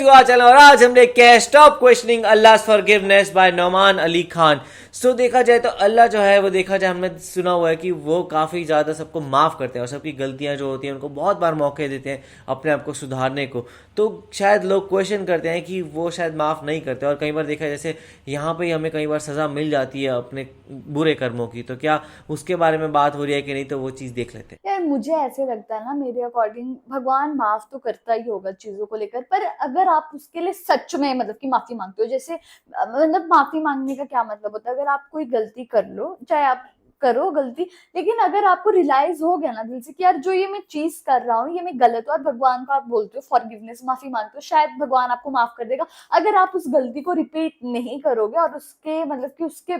To our channel और आज हम देखते हैं स्टॉप क्वेश्चनिंग अल्लाह फॉरगिवनेस बाय नौमान अली खान। सो देखा जाए तो अल्लाह जो है वो देखा जाए हमने सुना हुआ है कि वो काफ़ी ज़्यादा सबको माफ़ करते हैं और सबकी गलतियां जो होती हैं उनको बहुत बार मौके देते हैं अपने आप को सुधारने को। तो शायद लोग क्वेश्चन करते हैं कि वो शायद माफ़ नहीं करते और कई बार देखा जैसे यहाँ पे हमें कई बार सज़ा मिल जाती है अपने बुरे कर्मों की, तो क्या उसके बारे में बात हो रही है कि नहीं, तो वो चीज़ देख लेते हैं। यार मुझे ऐसे लगता है ना, मेरे अकॉर्डिंग भगवान माफ तो करता ही होगा चीजों को लेकर, पर अगर आप उसके लिए सच में मतलब कि माफी मांगते हो, जैसे मतलब माफी मांगने का क्या मतलब होता है, अगर आप कोई गलती कर लो, चाहे आप करो गलती, लेकिन अगर आपको रियलाइज हो गया ना दिल से कि यार जो ये मैं चीज कर रहा हूँ ये मैं गलत हूँ, और भगवान को आप बोलते हो फॉरगिवनेस, माफी मांगते हो, शायद भगवान आपको माफ कर देगा अगर आप उस गलती को रिपीट नहीं करोगे और उसके मतलब कि उसके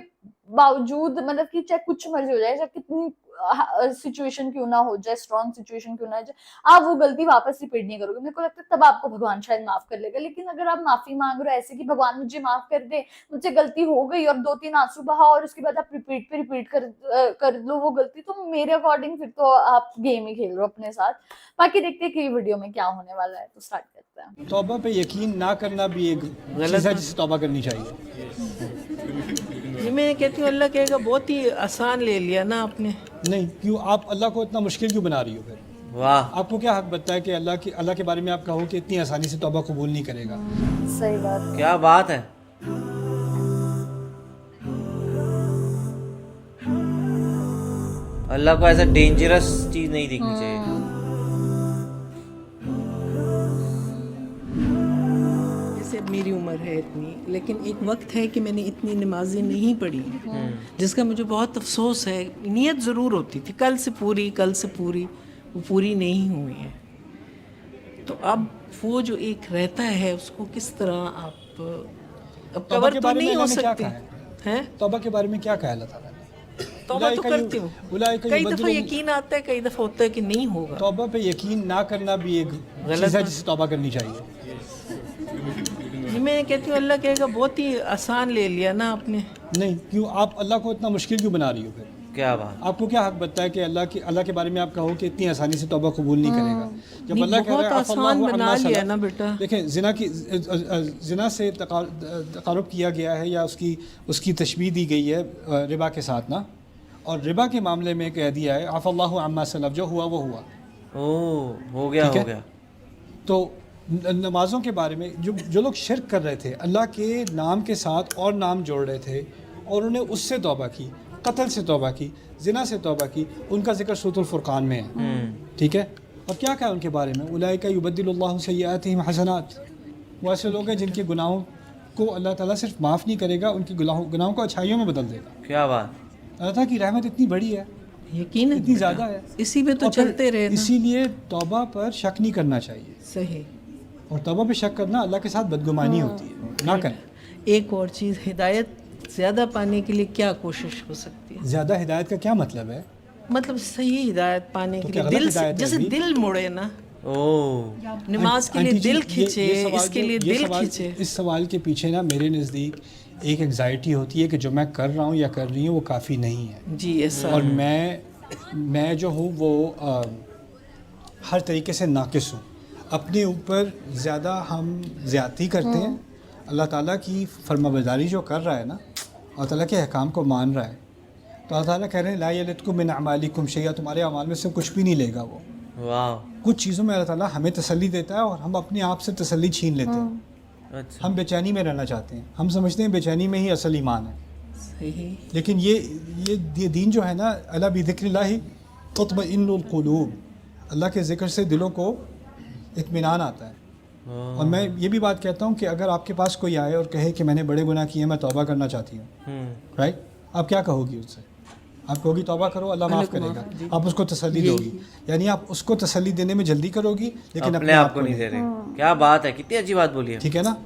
बावजूद मतलब कि चाहे कुछ मर्जी हो जाए, चाहे कितनी सिचुएशन क्यों ना हो जाए, स्ट्रॉन्ग सिचुएशन क्यों ना हो जाए, आप वो गलती वापस रिपीट नहीं करोगे, मेरे को लगता है तब आपको भगवान शायद माफ कर लेगा। लेकिन अगर आप माफी मांग रहे हो ऐसे कि भगवान मुझे माफ कर दे, मुझसे गलती हो गई, और 2-3 आंसू बहा और उसके बाद आप रिपीट कर लो वो गलती, तो मेरे अकॉर्डिंग फिर तो आप गेम ही खेल रहे हो अपने साथ। बाकी देखते हैं कि वीडियो में क्या होने वाला है, तो स्टार्ट करते हैं। तौबा पे यकीन ना करना भी एक चीज़ है जिससे तौबा करनी चाहिए। ये मैं कहती हूँ अल्लाह कहेगा बहुत ही आसान ले लिया ना आपने। नहीं, क्यों आप अल्लाह को इतना मुश्किल क्यों बना रही हो? फिर वाह, आपको क्या हक बनता है कि अल्लाह के बारे में आप कहो कि इतनी आसानी से तौबा कबूल नहीं करेगा? सही बात। क्या बात है। अल्लाह को ऐसा डेंजरस चीज नहीं दिखनी चाहिए। जैसे अब मेरी उम्र है इतनी, लेकिन एक वक्त है कि मैंने इतनी नमाजें नहीं पढ़ी जिसका मुझे बहुत अफसोस है। नीयत ज़रूर होती थी कल से पूरी, वो पूरी नहीं हुई है। तो अब वो जो एक रहता है उसको किस तरह आप अब तौबा कवर के तो बारे में नहीं हो अल्लाह ने क्या सकती कहा है। तौबा के बारे में क्या कहा अल्लाह ताला ने? तौबा तो करती हूँ, कई दफ़ा यकीन आता है, कई दफ़ा होता है कि नहीं होगा। तौबा पे यकीन ना करना भी एक चीज़ है जिससे तौबा करनी चाहिए। ये मैं कहती हूँ अल्लाह कहेगा बहुत ही आसान ले लिया ना आपने। नहीं, क्यों आप अल्लाह को इतना मुश्किल क्यों बना रही हो? फिर क्या बात। आपको क्या हक बनता है कि अल्लाह के बारे में आप कहो कि इतनी आसानी से तौबा कबूल नहीं करेगा? जब अल्लाह कह रहा है आसान बना लिया ना बेटा। देखें, ज़िना से तक़ारुब किया गया है या उसकी तशबीह दी गई है रिबा के साथ ना, और रिबा के मामले में कह दिया है अफ़ल्लाहु अम्मा सलफ़, जो हुआ वो हुआ। हो गया। तो नमाज़ों के बारे में जो लोग शिर्क कर रहे थे, अल्लाह के नाम के साथ और नाम जोड़ रहे थे और उन्हें उससे तौबा की, कत्ल से तौबा की, ज़िना से तौबा की, उनका जिक्र सूरतुल फुरक़ान में है। ठीक है, और क्या कहा उनके बारे में? उलाइका युबद्दिलुल्लाहु सय्यातिहिम हसनात। वो ऐसे लोग हैं जिनके गुनाहों को अल्लाह ताला सिर्फ माफ़ नहीं करेगा, उनके गुनाहों को अच्छाइयों में बदल देगा। क्या बात। अल्लाह की रहमत इतनी बड़ी है, यकीन इतनी ज़्यादा है, इसी पे तो चलते रहे ना। इसीलिए तौबा पर शक नहीं करना चाहिए। सही। और तौबा पे शक करना अल्लाह के साथ बदगुमानी होती है, ना करें। एक और चीज़, हिदायत ज़्यादा पाने के लिए क्या कोशिश हो सकती है? ज़्यादा हिदायत का क्या मतलब है? मतलब सही हिदायत पाने के लिए गलत दिल हिदायत है जैसे अभी? दिल मुड़े ना, ओह, नमाज के लिए आंटी जी, दिल ये खींचे, सवाल इसके लिए दिल खींचे। इस सवाल के पीछे ना मेरे नज़दीक एक एंग्जाइटी होती है कि जो मैं कर रहा हूँ या कर रही हूँ वो काफ़ी नहीं है। जी ऐसा। और मैं जो हूँ वो हर तरीके से नाकिस हूँ। अपने ऊपर ज़्यादा हम ज़्यादती करते हैं। अल्लाह ताला की फरमाबरदारी जो कर रहा है ना, अल्लाह ताला के अहकाम को मान रहा है, तो अल्लाह ताला कह रहे हैं ला यलिदकुम मिन अमालिकुम शैया, तुम्हारे अमाल में से कुछ भी नहीं लेगा वो। वाह। कुछ चीज़ों में अल्लाह ताला हमें तसल्ली देता है और हम अपने आप से तसल्ली छीन लेते हैं। अच्छा। हम बेचैनी में रहना चाहते हैं, हम समझते हैं बेचैनी में ही असल ईमान है। सही। लेकिन ये दीन जो है ना, अला बिज़िक्रिल्लाहि तत्मइन्नुल क़ुलूब, अल्लाह के ज़िक्र से दिलों को इत्मीनान आता है। और मैं ये भी बात कहता हूँ कि अगर आपके पास कोई आए और कहे कि मैंने बड़े गुनाह किए, मैं तौबा करना चाहती हूँ, राइट, आप क्या कहोगी उससे? आप कहोगी तौबा करो, अल्लाह माफ़ करेगा। आप उसको तसल्ली दोगी, यानी आप उसको तसल्ली देने में जल्दी करोगी, लेकिन अपने आप को नहीं दे रहे। क्या बात है, कितनी अच्छी बात बोली है। ठीक है ना?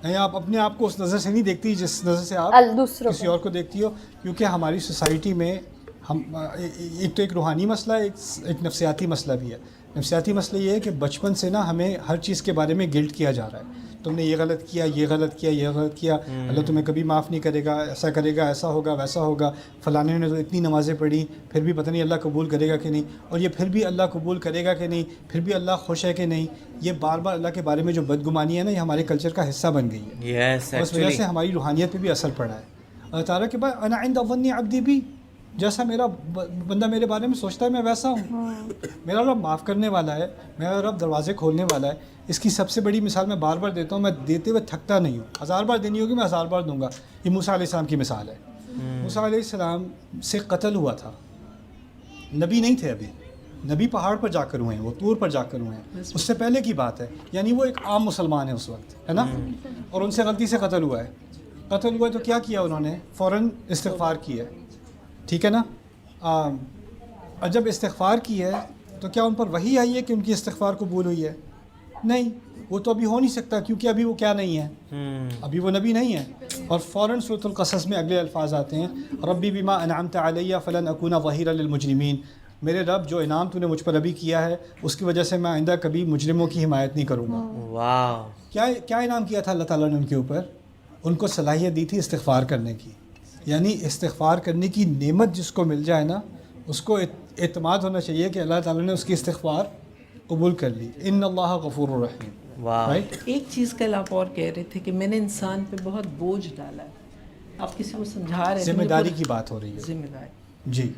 नहीं, आप अपने आप को उस नज़र से नहीं देखती जिस नज़र से आप किसी और को देखती हो, क्योंकि हमारी सोसाइटी में हम एक तो एक रूहानी मसला है, एक नफ्सियाती मसला भी है। नफ्सियाती मसला ये है कि बचपन से ना हमें हर चीज़ के बारे में गिल्ट किया जा रहा है। تم نے یہ غلط کیا، یہ غلط کیا، یہ غلط کیا، اللہ تمہیں کبھی معاف نہیں کرے گا، ایسا کرے گا، ایسا ہوگا، ویسا ہوگا، فلانے نے تو اتنی نمازیں پڑھی پھر بھی پتہ نہیں اللہ قبول کرے گا کہ نہیں، اور یہ پھر بھی اللہ قبول کرے گا کہ نہیں، پھر بھی اللہ خوش ہے کہ نہیں. یہ بار بار اللہ کے بارے میں جو بدگمانی ہے نا، یہ ہمارے کلچر کا حصہ بن گئی ہے. یس اور اس وجہ سے ہماری روحانیت پہ بھی اثر پڑا ہے. اللہ تعالیٰ کے بعد انا عند ظن عبدی بھی، جیسا میرا بندہ میرے بارے میں سوچتا ہے میں ویسا ہوں. میرا رب معاف کرنے والا ہے، میرا رب دروازے کھولنے والا ہے. اس کی سب سے بڑی مثال میں بار بار دیتا ہوں، میں دیتے ہوئے تھکتا نہیں ہوں. 1000 بار دینی ہوگی میں 1000 بار دوں گا. یہ موسیٰ علیہ السلام کی مثال ہے. موسیٰ علیہ السلام سے قتل ہوا تھا، نبی نہیں تھے ابھی، نبی پہاڑ پر جا کر ہوئے ہیں، وہ طور پر جا کر ہوئے ہیں. اس سے پہلے کی بات ہے، یعنی وہ ایک عام مسلمان ہے اس وقت، ہے نا، اور ان سے غلطی سے قتل ہوا ہے. قتل ہوا ہے تو کیا کیا انہوں نے؟ فوراً استغفار کی ہے، ٹھیک ہے نا. اور جب استغفار کی ہے تو کیا ان پر وحی آئی ہے کہ ان کی استغفار قبول ہوئی ہے؟ نہیں، وہ تو ابھی ہو نہیں سکتا کیونکہ ابھی وہ کیا نہیں ہے، ابھی وہ نبی نہیں ہے. اور فوراً سورۃ القصص میں اگلے الفاظ آتے ہیں، ربی بما انعمت علیہ فلن اکون ظہیرا للمجرمین. میرے رب جو انعام تو نے مجھ پر ابھی کیا ہے اس کی وجہ سے میں آئندہ کبھی مجرموں کی حمایت نہیں کروں گا. واو. کیا انعام کیا تھا اللہ تعالیٰ نے ان کے اوپر؟ ان کو صلاحیت دی تھی استغفار کرنے کی. یعنی استغفار کرنے کی نعمت جس کو مل جائے نا، اس کو اعتماد ہونا چاہیے کہ اللہ تعالیٰ نے اس کی استغفار قبول کر لی. ان اللہ غفور الرحیم. واو. رائٹ. ایک چیز کل آپ اور کہہ رہے تھے کہ میں نے انسان پہ بہت بوجھ ڈالا ہے. آپ کسی کو سمجھا رہے تھے، ذمہ داری کی بات ہو رہی ہے. ذمہ داری. جی.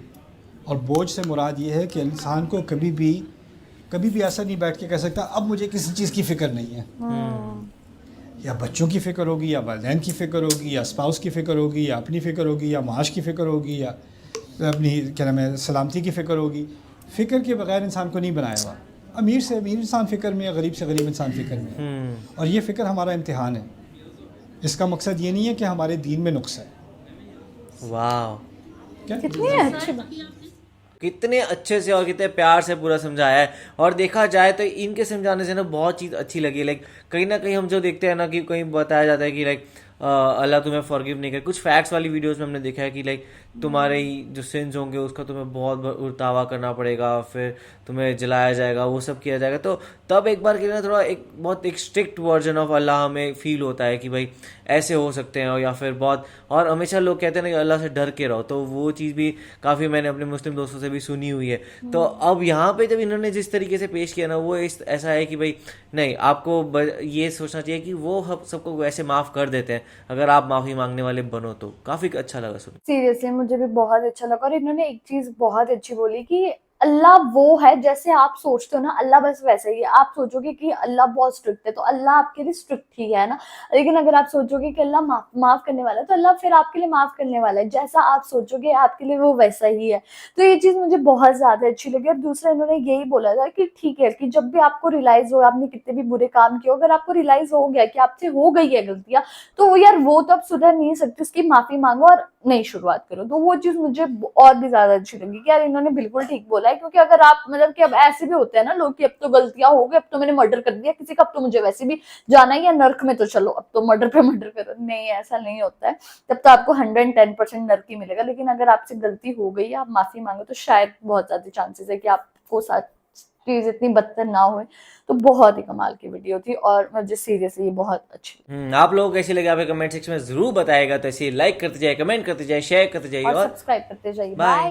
اور بوجھ سے مراد یہ ہے کہ انسان کو کبھی بھی ایسا نہیں بیٹھ کے کہہ سکتا اب مجھے کسی چیز کی فکر نہیں ہے. یا بچوں کی فکر ہوگی، یا والدین کی فکر ہوگی، یا اسپاؤس کی فکر ہوگی، یا اپنی فکر ہوگی، یا معاش کی فکر ہوگی، یا اپنی کیا نام ہے سلامتی کی فکر ہوگی. فکر کے بغیر انسان کو نہیں بنایا ہوا. امیر سے امیر انسان فکر میں، یا غریب سے غریب انسان فکر میں. اور یہ فکر ہمارا امتحان ہے. اس کا مقصد یہ نہیں ہے کہ ہمارے دین میں نقص ہے. واو. کیا کتنے اچھے سے اور کتنے پیار سے پورا سمجھایا ہے. اور دیکھا جائے تو ان کے سمجھانے سے نا بہت چیز اچھی لگی. لائک کہیں نہ کہیں ہم جو دیکھتے ہیں نا کہ کہیں بتایا جاتا ہے کہ لائک اللہ تمہیں فارگیو نہیں کرے. کچھ فیکٹس والی ویڈیوز میں ہم نے دیکھا ہے کہ لائک تمہارے جو سنز ہوں گے اس کا تمہیں بہت ارتاوا کرنا پڑے گا، پھر تمہیں جلایا جائے گا، وہ سب کیا جائے گا. تو تب ایک بار کے لیے تھوڑا بہت ایک اسٹرکٹ ورژن آف اللہ ہمیں فیل ہوتا ہے کہ بھائی ایسے ہو سکتے ہیں. یا پھر بہت، اور ہمیشہ لوگ کہتے ہیں نا کہ اللہ سے ڈر کے رہو، تو وہ چیز بھی کافی میں نے اپنے مسلم دوستوں سے بھی سنی ہوئی ہے. تو اب یہاں پہ جب انہوں نے جس طریقے سے پیش کیا نا، وہ ایسا ہے کہ بھائی نہیں، آپ کو یہ سوچنا چاہیے کہ وہ سب کو ویسے معاف کر دیتے ہیں اگر آپ معافی مانگنے والے بنو. تو کافی اچھا لگا سن. سیریسلی مجھے بھی بہت اچھا لگا. اور انہوں نے ایک چیز بہت اچھی بولی کہ اللہ وہ ہے جیسے آپ سوچتے ہو نا، اللہ بس ویسا ہی ہے. آپ سوچو گے کہ اللہ بہت اسٹرکٹ ہے تو اللہ آپ کے لیے اسٹرکٹ ہی ہے نا، لیکن اگر آپ سوچو گے کہ اللہ معاف کرنے والا ہے تو اللہ پھر آپ کے لیے معاف کرنے والا ہے. جیسا آپ سوچو گے آپ کے لیے وہ ویسا ہی ہے. تو یہ چیز مجھے بہت زیادہ اچھی لگی. اور دوسرا انہوں نے یہی بولا تھا کہ ٹھیک ہے کہ جب بھی آپ کو ریلائز ہو آپ نے کتنے بھی برے کام کیے، اگر آپ کو ریلائز ہو گیا کہ آپ سے ہو گئی ہے غلطیاں، تو یار وہ تو اب سدھر نہیں سکتی، اس کی معافی مانگو اور نئی شروعات کرو. تو وہ چیز مجھے اور بھی زیادہ اچھی لگی کہ یار انہوں نے بالکل ٹھیک بولا ہے. کیونکہ اگر آپ مطلب کہ اب ایسے بھی ہوتے ہیں نا لوگ کہ اب تو غلطیاں ہو گئی، اب تو میں نے مرڈر کر دیا کسی کا، اب تو مجھے ویسے بھی جانا ہی ہے نرک میں، تو چلو اب تو مرڈر پہ مرڈر کرو. نہیں، ایسا نہیں ہوتا ہے. تب تو آپ کو 110% نرک ہی ملے گا. لیکن اگر آپ سے غلطی ہو گئی ہے، آپ معافی مانگو، تو شاید بہت زیادہ چانسز ہے کہ آپ کو ساتھ چیز اتنی بدتر نہ ہوئے. تو بہت ہی کمال کی ویڈیو تھی اور مجھے سیریسلی بہت اچھی لگی. آپ لوگوں کو کیسی لگی آپ کمنٹ سیکشن میں ضرور بتائے گا. تو اسے لائک کرتے جائے، کمنٹ کرتے جائے، شیئر کرتے جائیے اور اور سبسکرائب کرتے جائیے. بائے.